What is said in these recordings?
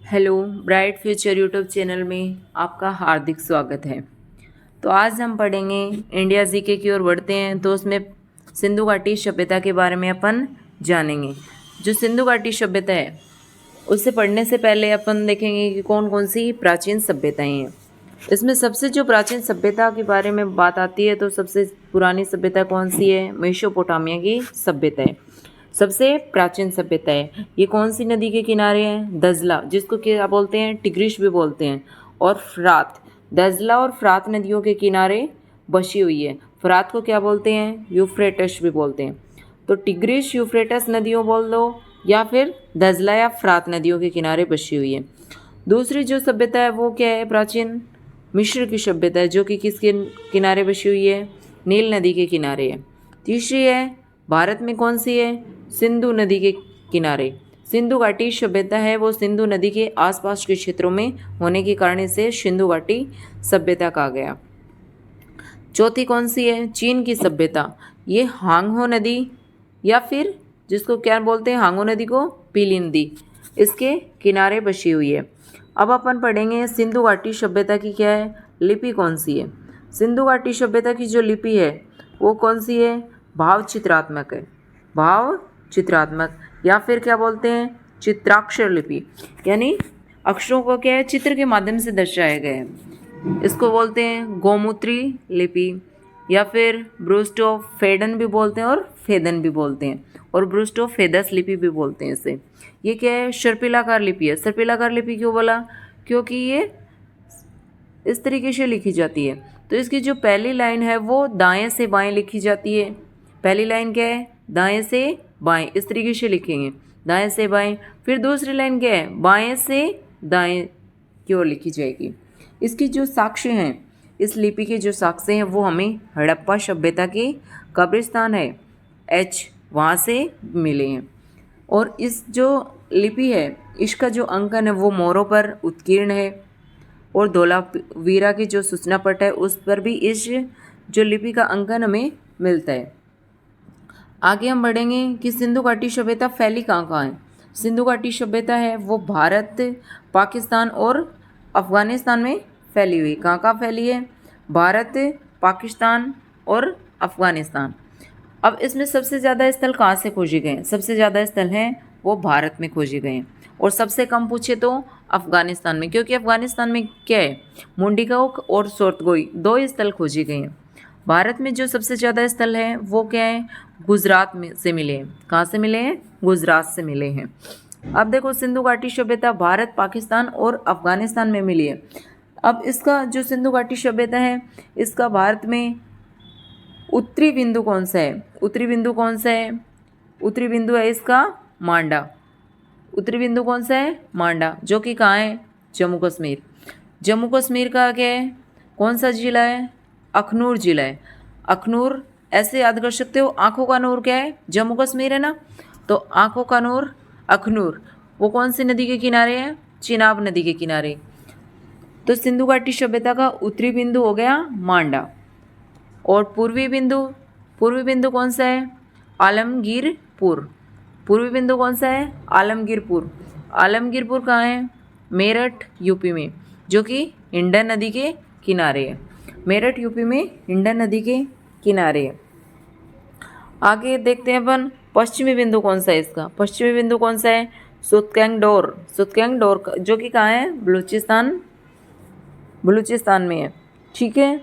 Hello bright future YouTube channel में आपका हार्दिक स्वागत है। तो आज हम पढ़ेंगे इंडिया जीके की ओर बढ़ते हैं। तो उसमें सिंधु घाटी सभ्यता के बारे में अपन जानेंगे। जो सिंधु घाटी सभ्यता है उससे पढ़ने से पहले अपन देखेंगे कि कौन कौन सी प्राचीन सभ्यताएं हैं। इसमें सबसे जो प्राचीन सभ्यता के बारे में बात आती है तो सबसे पुरानी सभ्यता कौन सी है? मेसोपोटामिया की सभ्यता है। सबसे प्राचीन सभ्यता है। ये कौन सी नदी के किनारे है? दजला, जिसको क्या बोलते हैं? टिग्रिश भी बोलते हैं, और फ्रात। दजला और फ्रात नदियों के किनारे बसी हुई है। फ्रात को क्या बोलते हैं? यूफ्रेटस भी बोलते हैं। तो टिग्रिश यूफ्रेटस नदियों बोल दो, या फिर दजला या फ्रात नदियों के किनारे बसी हुई है। दूसरी जो सभ्यता है वो क्या है? प्राचीन मिस्र की सभ्यता है, जो कि किसके किनारे बसी हुई है? नील नदी के किनारे है। तीसरी है भारत में कौन सी है? सिंधु नदी के किनारे। सिंधु घाटी सभ्यता है वो सिंधु नदी के आसपास के क्षेत्रों में होने के कारण इसे सिंधु घाटी सभ्यता कहा गया। चौथी कौन सी है? चीन की सभ्यता। ये हांगहो नदी, या फिर जिसको क्या बोलते हैं? हांगो नदी को पीली नदी, इसके किनारे बसी हुई है। अब अपन पढ़ेंगे सिंधु घाटी सभ्यता की क्या है? लिपि कौन सी है? सिंधु घाटी सभ्यता की जो लिपि है वो कौन सी है? भाव चित्रात्मक है। भाव चित्रात्मक, या फिर क्या बोलते हैं? चित्राक्षर लिपि, यानी अक्षरों को क्या है? चित्र के माध्यम से दर्शाया गया है। इसको बोलते हैं गोमूत्री लिपि, या फिर ब्रूस्टोफेडन भी बोलते हैं और फेदन भी बोलते हैं, और ब्रूस्टोफेदस लिपि भी बोलते हैं इसे। ये क्या है? सर्पिलाकार लिपि है। सर्पिलाकार लिपि क्यों बोला? क्योंकि ये इस तरीके से लिखी जाती है। तो इसकी जो पहली लाइन है वो दाएं से बाएं लिखी जाती है। पहली लाइन क्या है? दाएं से बाएं, इस तरीके से लिखेंगे, दाएं से बाएं। फिर दूसरी लाइन क्या है? बाएं से दाएं की ओर लिखी जाएगी। इसकी जो साक्ष्य हैं, इस लिपि के जो साक्ष्य हैं वो हमें हड़प्पा सभ्यता के कब्रिस्तान है एच, वहाँ से मिले हैं। और इस जो लिपि है इसका जो अंकन है वो मोरों पर उत्कीर्ण है, और धोलावीरा की जो सूचना पट है उस पर भी इस जो लिपि का अंकन हमें मिलता है। आगे हम बढ़ेंगे कि सिंधु घाटी सभ्यता फैली कहाँ कहाँ है। सिंधु घाटी सभ्यता है वो भारत, पाकिस्तान और अफगानिस्तान में फैली हुई। कहाँ कहाँ फैली है? भारत, पाकिस्तान और अफगानिस्तान। अब इसमें सबसे ज़्यादा स्थल कहाँ से खोजे गए हैं? सबसे ज़्यादा स्थल हैं वो भारत में खोजे गए हैं, और सबसे कम पूछे तो अफगानिस्तान में, क्योंकि अफगानिस्तान में क्या है? मुंडीगौक और सोर्तगोई दो स्थल खोजे गए हैं। भारत में जो सबसे ज़्यादा स्थल है वो क्या है? गुजरात में से मिले हैं। कहाँ से मिले हैं? गुजरात से मिले हैं। अब देखो सिंधु घाटी सभ्यता भारत, पाकिस्तान और अफगानिस्तान में मिली है। अब इसका जो सिंधु घाटी सभ्यता है इसका भारत में उत्तरी बिंदु कौन सा है? उत्तरी बिंदु कौन सा है? उत्तरी बिंदु है इसका मांडा। उत्तरी बिंदु कौन सा है? मांडा, जो कि कहाँ है? जम्मू कश्मीर। जम्मू कश्मीर का क्या है? कौन सा जिला है? अखनूर जिला है। अखनूर ऐसे याद कर सकते हो, आंखों का नूर क्या है? जम्मू कश्मीर है ना, तो आंखों का नूर अखनूर, वो कौन सी नदी के किनारे है? चिनाब नदी के किनारे। तो सिंधु घाटी सभ्यता का उत्तरी बिंदु हो गया मांडा, और पूर्वी बिंदु कौन सा है? आलमगीरपुर। पूर्वी बिंदु कौन सा है? आलमगीरपुर। आलमगीरपुर कहाँ है? मेरठ यूपी में, जो कि हिंडन नदी के किनारे है। मेरठ यूपी में हिंडन नदी के किनारे है। आगे देखते हैं अपन पश्चिमी बिंदु कौन सा है इसका? पश्चिमी बिंदु कौन सा है? सुतकेंगडोर। सुतकेंगडोर जो कि कहाँ है? बलूचिस्तान में है। ठीक है,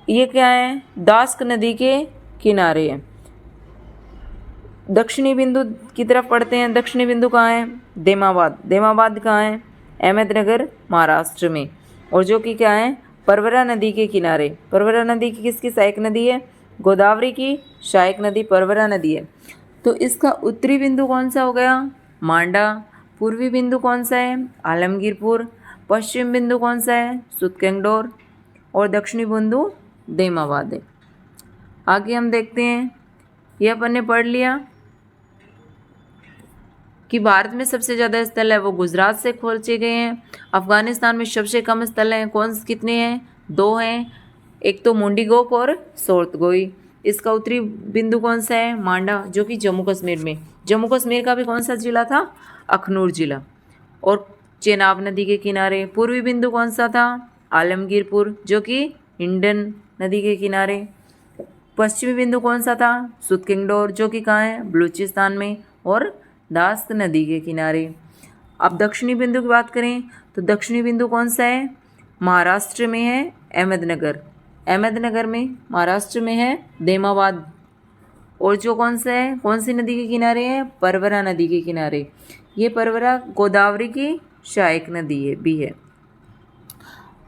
ये क्या है? दास्क नदी के किनारे है। दक्षिणी बिंदु की तरफ पढ़ते हैं। दक्षिणी बिंदु कहाँ है? देमाबाद। देमाबाद कहाँ है? अहमदनगर, महाराष्ट्र में, और जो कि क्या है? परवरा नदी के किनारे। परवरा नदी की किसकी सहायक नदी है? गोदावरी की सहायक नदी परवरा नदी है। तो इसका उत्तरी बिंदु कौन सा हो गया? मांडा। पूर्वी बिंदु कौन सा है? आलमगीरपुर। पश्चिम बिंदु कौन सा है? सुतकेंगडोर, और दक्षिणी बिंदु देमाबाद है। आगे हम देखते हैं, ये अपन ने पढ़ लिया कि भारत में सबसे ज़्यादा स्थल है वो गुजरात से खोजे गए हैं। अफगानिस्तान में सबसे कम स्थल हैं। कितने हैं? दो हैं, एक तो मुंडीगोक और सोर्तगोई। इसका उत्तरी बिंदु कौन सा है? मांडा, जो कि जम्मू कश्मीर में। जम्मू कश्मीर का भी कौन सा जिला था? अखनूर जिला। और चेनाब नदी के किनारे। पूर्वी बिंदु कौन सा था? आलमगीरपुर, जो कि हिंडन नदी के किनारे। पश्चिमी बिंदु कौन सा था? सुतकिंगडोर, जो कि कहाँ है? बलूचिस्तान में और दास्त नदी के किनारे। अब दक्षिणी बिंदु की बात करें तो दक्षिणी बिंदु कौन सा है? महाराष्ट्र में है अहमदनगर। अहमदनगर में महाराष्ट्र में है देमाबाद। और जो कौन सा है, कौन सी नदी के किनारे है? परवरा नदी के किनारे। ये परवरा गोदावरी की सहायक नदी है भी है।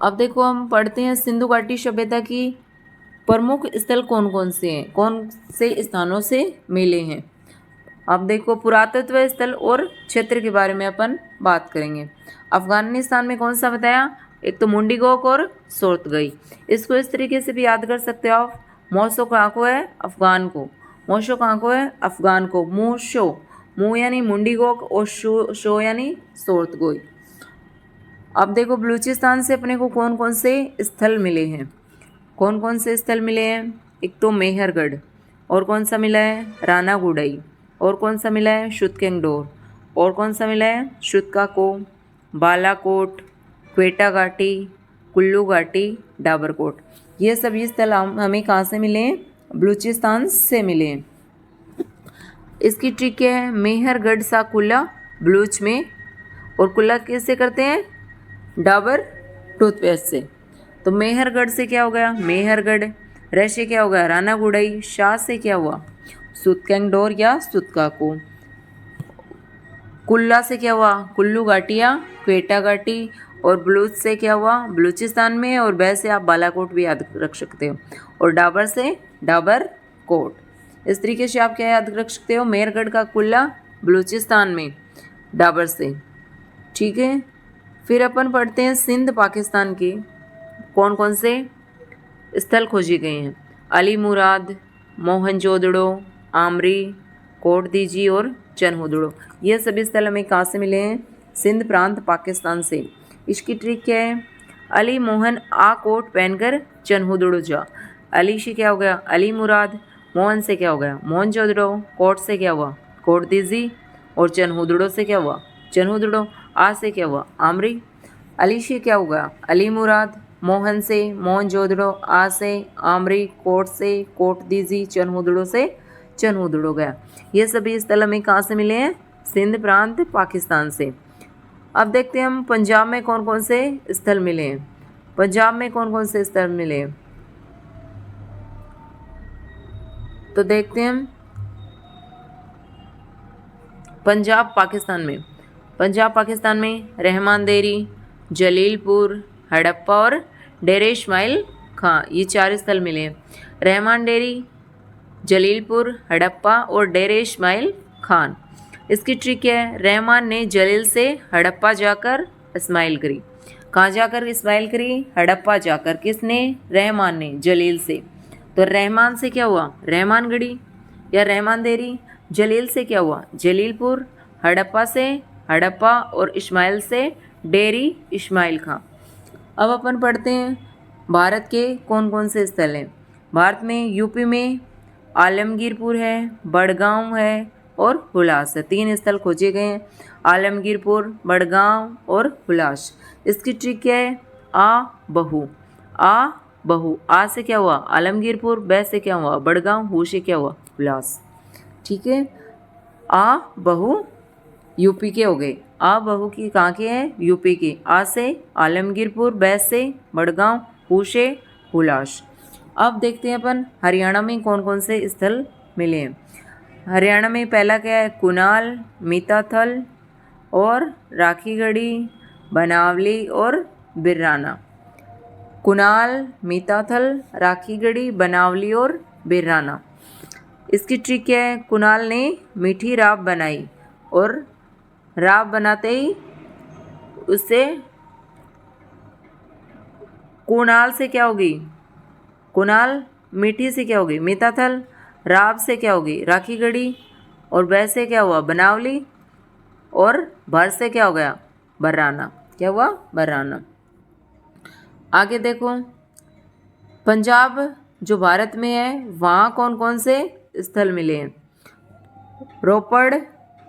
अब देखो हम पढ़ते हैं सिंधु घाटी सभ्यता की प्रमुख स्थल कौन कौन से हैं, कौन से स्थानों से मिले हैं। अब देखो पुरातत्व स्थल और क्षेत्र के बारे में अपन बात करेंगे। अफगानिस्तान में कौन सा बताया? एक तो मुंडीगोक और सोर्तगई। इसको इस तरीके से भी याद कर सकते हो आप। मोशो कहाँ को है? अफगान को। मोशो कहाँ को है? अफगान को। मूशो, मू यानी मुंडीगोक और शो यानी सोर्तगोई। अब देखो बलूचिस्तान से अपने को कौन कौन से स्थल मिले हैं। कौन कौन से स्थल मिले हैं? एक तो मेहरगढ़, और कौन सा मिला है? राना गुड़ई, और कौन सा मिला है? शुतकेंगडोर, और कौन सा मिला है? शुतकाको, बालाकोट, क्वेटा घाटी, कुल्लू घाटी, डाबरकोट। ये सभी स्थल हमें कहाँ से मिले हैं? बलूचिस्तान से मिले हैं। इसकी ट्रिक क्या है? मेहरगढ़ सा कुल्ला बलूच में, और कुल्ला किससे करते हैं? डाबर टूथपेस्ट से। तो मेहरगढ़ से क्या हो गया? मेहरगढ़। र से क्या हो गया? राना गुड़ई। शाह से क्या हुआ? सुतकेंगडोर या सुतकाको। कुल्ला से क्या हुआ? कुल्लू घाटी या क्वेटा घाटी। और बलूच से क्या हुआ? बलूचिस्तान में। और बै से आप बालाकोट भी याद रख सकते हो। और डाबर से डाबर कोट। इस तरीके से आप क्या याद रख सकते हो? मेहरगढ़ का कुल्ला बलूचिस्तान में, डाबर से। ठीक है, फिर अपन पढ़ते हैं सिंध पाकिस्तान के कौन कौन से स्थल खोजे गए हैं। अली मुराद, मोहनजोदड़ो, आमरी, कोट दीजी और चनहुदड़ो। ये सभी स्थल हमें कहाँ से मिले हैं? सिंध प्रांत पाकिस्तान से। इसकी ट्रिक क्या है? अली मोहन आ कोट पहनकर चनहुदड़ो जा। अली से क्या हो गया? अली मुराद। मोहन से क्या हो गया? मोहनजोदड़ो। कोट से क्या हुआ? कोट दीजी। और चनहुदड़ो से क्या हुआ? चनहुदड़ो। आ से क्या हुआ? आमरी। अली से क्या होगा? अली मुराद। मोहन से मोहनजोदड़ो। आ से आमरी। कोट से कोट दीजी। चनहुदड़ो से चनहुदड़ो गया। ये सभी स्थल हमें कहाँ से मिले हैं? सिंध प्रांत पाकिस्तान से। अब देखते हैं हम पंजाब में कौन कौन से स्थल मिले हैं। पंजाब में कौन कौन से स्थल मिले हैं तो देखते हैं हम। पंजाब पाकिस्तान में रहमान देरी, जलीलपुर, हड़प्पा और डेरे इस्माइल खां, ये 4 स्थल मिले हैं। रहमान डेरी, जलीलपुर, हड़प्पा और डेरे इस्माइल खान। इसकी ट्रिक है? रहमान ने जलील से हड़प्पा जाकर इस्माइल करी। कहाँ जाकर इस्माइल करी? हड़प्पा जाकर। किसने? रहमान ने जलील से। तो रहमान से क्या हुआ? रहमान गढ़ी या रहमान देरी। जलील से क्या हुआ? जलीलपुर। हड़प्पा से हड़प्पा और इस्माइल से डेरी इस्माइल खां। अब अपन पढ़ते हैं भारत के कौन कौन से स्थल हैं। भारत में यूपी में आलमगीरपुर है, बड़गांव है और हुलास है। 3 स्थल खोजे गए हैं, आलमगीरपुर, बड़गांव और हुलास। इसकी ट्रिक क्या है? आ बहु। आ से क्या हुआ? आलमगीरपुर। बै से क्या हुआ? बड़गांव। हु से क्या हुआ? हुलास। ठीक है, आ बहु यूपी के हो गए। आ बहु की कहाँ के हैं? यूपी के। आ से आलमगीरपुर, बै से बड़गांव, हु से हुलास। अब देखते हैं अपन हरियाणा में कौन कौन से स्थल मिले हैं। हरियाणा में पहला क्या है? कुनाल, मीताथल और राखीगढ़ी, बनावली और बिर्राना। कुनाल, मीताथल, राखीगढ़ी, बनावली और बिर्राना। इसकी ट्रिक क्या है? कुनाल ने मीठी राब बनाई और राब बनाते ही उससे कुनाल से क्या होगी? कुनाल मीठी से क्या होगी? मीताथल। राब से क्या होगी? राखीगढ़ी। और बै से क्या हुआ? बनावली। और भर से क्या हो गया? बर्राना। क्या हुआ? बर्राना। आगे देखो, पंजाब जो भारत में है वहाँ कौन कौन से स्थल मिले हैं। रोपड़,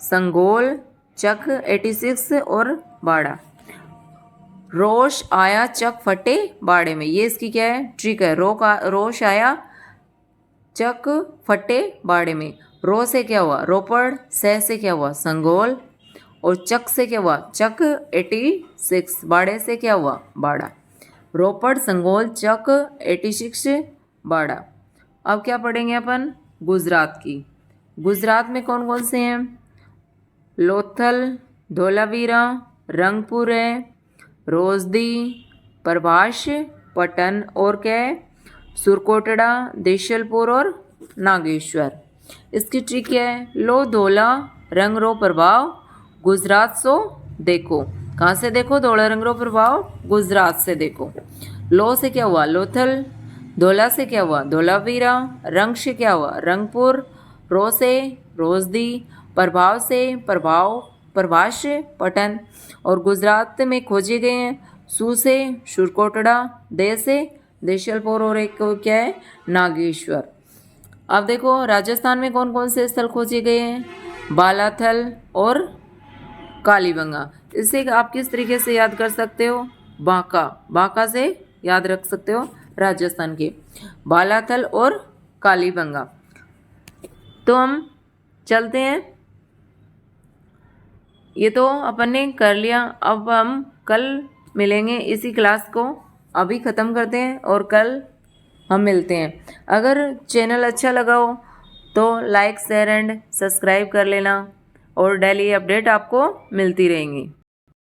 संगोल, चक 86 और बाड़ा। रोष आया चक फटे बाड़े में, ये इसकी क्या है, ट्रिक है। रोष आया चक फटे बाड़े में। रो से क्या हुआ, रोपड़। से क्या हुआ, संगोल। और चक से क्या हुआ, चक 86। बाड़े से क्या हुआ, बाड़ा। रोपड़, संगोल, चक, 86, बाड़ा। अब क्या पढ़ेंगे अपन, गुजरात की। गुजरात में कौन कौन से हैं, लोथल, धोलावीरा, रंगपुर है, रोजदी, प्रभास, पटन और क्या है, सुरकोटड़ा, देशलपुर और नागेश्वर। इसकी ट्रिक क्या है, लो धोला रंग रो प्रभाव गुजरात सो देखो। कहाँ से देखो, धोला रंग रो प्रभाव गुजरात से देखो। लो से क्या हुआ, लोथल। धोला से क्या हुआ, धोलावीरा। रंग से क्या हुआ, रंगपुर। रो से रोजदी। प्रभाव से प्रभास, पटन। और गुजरात में खोजे गए हैं सू से सुरकोटड़ा, दे से देशलपुर और एक क्या है, नागेश्वर। अब देखो राजस्थान में कौन कौन से स्थल खोजे गए हैं, बालाथल और कालीबंगा। इसे आप किस तरीके से याद कर सकते हो, बांका से याद रख सकते हो राजस्थान के, बालाथल और कालीबंगा। तो हम चलते हैं, ये तो अपन ने कर लिया। अब हम कल मिलेंगे इसी क्लास को, अभी ख़त्म करते हैं और कल हम मिलते हैं। अगर चैनल अच्छा लगा हो तो लाइक शेयर एंड सब्सक्राइब कर लेना और डेली अपडेट आपको मिलती रहेंगी।